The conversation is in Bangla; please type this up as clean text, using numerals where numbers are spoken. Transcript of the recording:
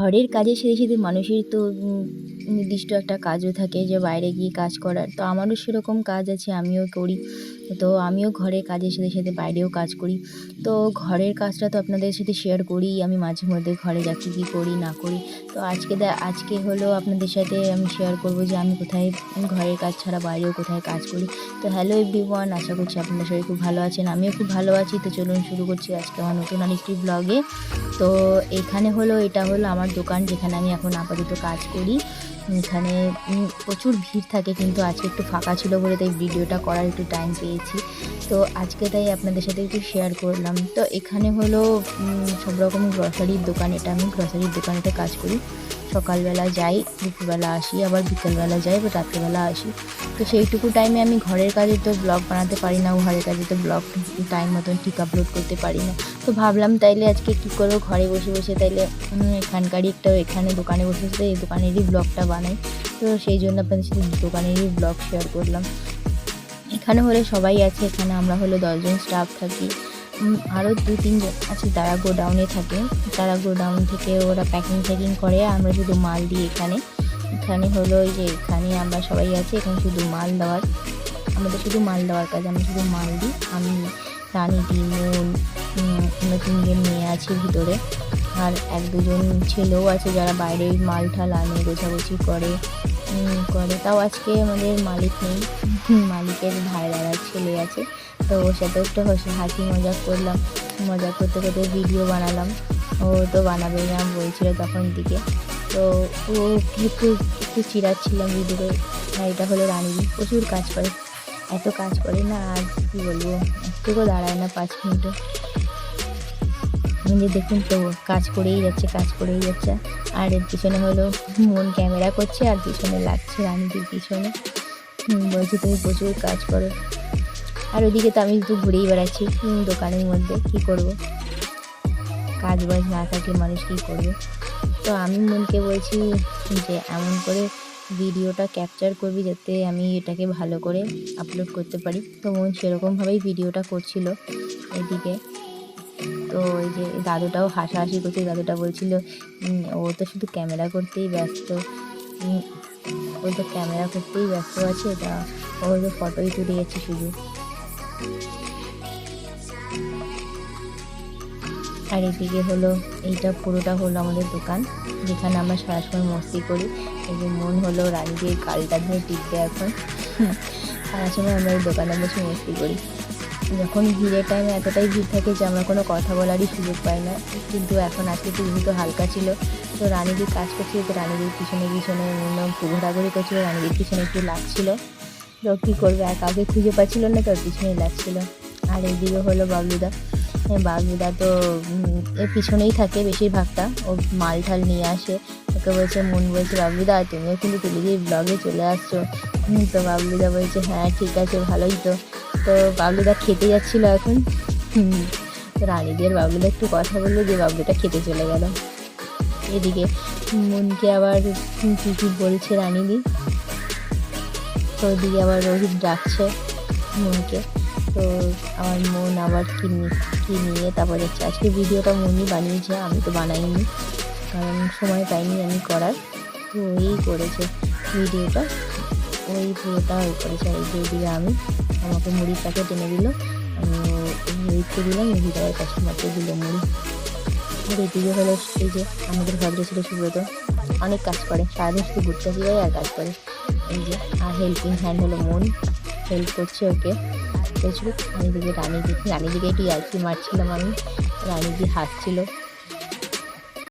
ঘরের কাজের সাথে সাথে মানুষের তো নির্দিষ্ট একটা কাজও থাকে যে বাইরে গিয়ে কাজ করার। তো আমারও সেরকম কাজ আছে, আমিও করি। তো আমিও ঘরের কাজের সাথে সাথে বাইরেও কাজ করি। তো ঘরের কাজটা তো আপনাদের সাথে শেয়ার করিই আমি মাঝে মধ্যে, ঘরে যা কী করি না করি। তো আজকে হলো আপনাদের সাথে আমি শেয়ার করব যে আমি কোথায় ঘরের কাজ ছাড়া বাইরেও কোথায় কাজ করি। তো হ্যালো এভরিওয়ান, আশা করছি আপনারা সবাই খুব ভালো আছেন, আমিও খুব ভালো আছি। তো চলুন শুরু করছি আজকে আমার নতুন আরেকটি ব্লগে। তো এটা হলো আমার দোকান, যেখানে আমি এখন আপাতত কাজ করি। এখানে প্রচুর ভিড় থাকে, কিন্তু আজকে একটু ফাঁকা ছিল বলে তাই ভিডিওটা করার একটু টাইম পেয়েছি। তো আজকে তাই আপনাদের সাথে একটু শেয়ার করলাম। তো এখানে হলো সব রকম গ্রসারির দোকান, এটা আমি গ্রসারির দোকানেতে কাজ করি। সকালবেলা যাই, দুপুরবেলা আসি, আবার বিকেলবেলা যাই বা রাত্রেবেলা আসি। তো সেইটুকু টাইমে আমি ঘরের কাজে তো ব্লগ বানাতে পারি না, ঘরের কাজে তো ব্লগ টাইম মতন ঠিক আপলোড করতে পারি না। তো ভাবলাম তাইলে আজকে কী করবো, ঘরে বসে বসে তাইলে এখানে দোকানে বসে বসে এই দোকানেরই ব্লগটা বানাই। তো সেই জন্য আপনাদের সাথে দোকানেরই ব্লগ শেয়ার করলাম। এখানে হলে সবাই আছে, এখানে আমরা হলো 10 জন স্টাফ থাকি। আরও 2-3 জন আছে তারা গোডাউনে থাকে। তারা গোডাউন থেকে ওরা প্যাকিং করে, আমরা শুধু মাল দিই। এখানে হলো এই যে এখানে আমরা সবাই আছি, এখানে শুধু মাল দেওয়ার, আমাদের শুধু মাল দেওয়ার কাজ, আমরা শুধু মাল দিই। আমি, রানী দি, মন, আমরা 3 জন মেয়ে আছি ভিতরে। আর 1-2 জন ছেলেও আছে যারা বাইরে মাল ঠাল আনে, গোছাগুছি করে। তাও আজকে আমাদের মালিক নেই, মালিকের ভাইয়ের ছেলে আছে। তো ওর সাথে একটু হাসি মজা করলাম, মজা করতে করতে ভিডিও বানালাম। ও তো বানাবে না বলছিল তখন দিকে। তো ও একটু একটু চিড়াচ্ছিলাম ভিডিওতে। আর এটা হলো রানীদি, প্রচুর কাজ করে, এত কাজ করে না আর কী বলবো, একটুকু দাঁড়ায় না 5 মিনিটও। যে দেখুন তো কাজ করেই যাচ্ছে। আর এর পিছনে হলো মন ক্যামেরা করছে, আর পিছনে লাগছে রানীদির পিছনে, বলছে তুমি প্রচুর কাজ করো। আর ওদিকে তো আমি একটু ঘুরেই বেড়াচ্ছি দোকানের মধ্যে, কী করব, কাজ বাজ না থাকলে মানুষ কী করবে। তো আমি মনকে বলছি যে এমন করে ভিডিওটা ক্যাপচার করবি যাতে আমি এটাকে ভালো করে আপলোড করতে পারি। তো মন সেরকমভাবেই ভিডিওটা করছিল এদিকে। তো ওই যে দাদুটাও হাসাহাসি করছে, দাদুটা বলছিল ও তো শুধু ক্যামেরা করতেই ব্যস্ত, আছে, তা ও তো ফটোই তুলে যাচ্ছে শুধু। আর এদিকে হলো এইটা পুরোটা হলো আমাদের দোকান, যেখানে আমরা সারা সময় মস্তি করি। এই যে মন হলো রানীদের গালটা ধরে টিপবে এখন। সারা সময় আমরা এই দোকানে বসে মস্তি করি। যখন ভিড়ের টাইমে এতটাই ভিড় থাকে যে আমরা কোনো কথা বলারই সুযোগ পাই না। কিন্তু এখন আজকে একটু ভিড় হালকা ছিল। তো রানীদির কাজ করছিল, তো রানীদির পিছনে ঘোরাঘুরি করছিল, রানীদির পিছনে একটু লাগছিল। তো কী করবে, কাউকে খুঁজে পাচ্ছিল না, তো ওর পিছনেই লাগছিল। আর এইদিকে হলো বাবলুদা তো এর পিছনেই থাকে বেশিরভাগটা, ও মাল ঠাল নিয়ে আসে। ওকে বলছে, মন বলছে বাবলুদা তুমিও কিন্তু তুলে দিয়ে ব্লগে চলে আসছো। তো বাবলুদা বলছে হ্যাঁ ঠিক আছে, ভালোই তো। তো বাবলুদা খেতে যাচ্ছিলো এখন। তো রানীদি আর বাবলুদা একটু কথা বললো, যে বাবলুটা খেতে চলে গেল। এদিকে মনকে আবার কী বলছে রানীদি। তো ওদিকে আবার রোহিত ডাকছে মনকে। তো আমার মন আবার কি নিয়ে তারপর যাচ্ছে। আজকে ভিডিওটা মনই বানিয়েছে, আমি তো বানাইনি, কারণ সময় পাইনি আমি করার। তো ওই করেছে ভিডিওটা, ওই পুরোটা ওই করেছে। আর এইদিকে আমি, আমাকে মুড়ির প্যাকেট এনে দিল, আমি রোহিতকে দিলাম, রোহিত আবার কাস্টমারকে দিল মুড়ি। আর এদিকে হলো এই যে আমাদের ভাবনা ছিল সুব্রত, অনেক কাজ করে, সারাদিন শুধু ঘুরতে যায় আর কাজ করে। এই যে আর হেল্পিং হ্যান্ড হলো মন, হেল্প করছে ওকে প্রচুর। আর এদিকে রানীদিকে একটু ইয়ার্কি মারছিলাম আমি, রানীদি হাসছিল।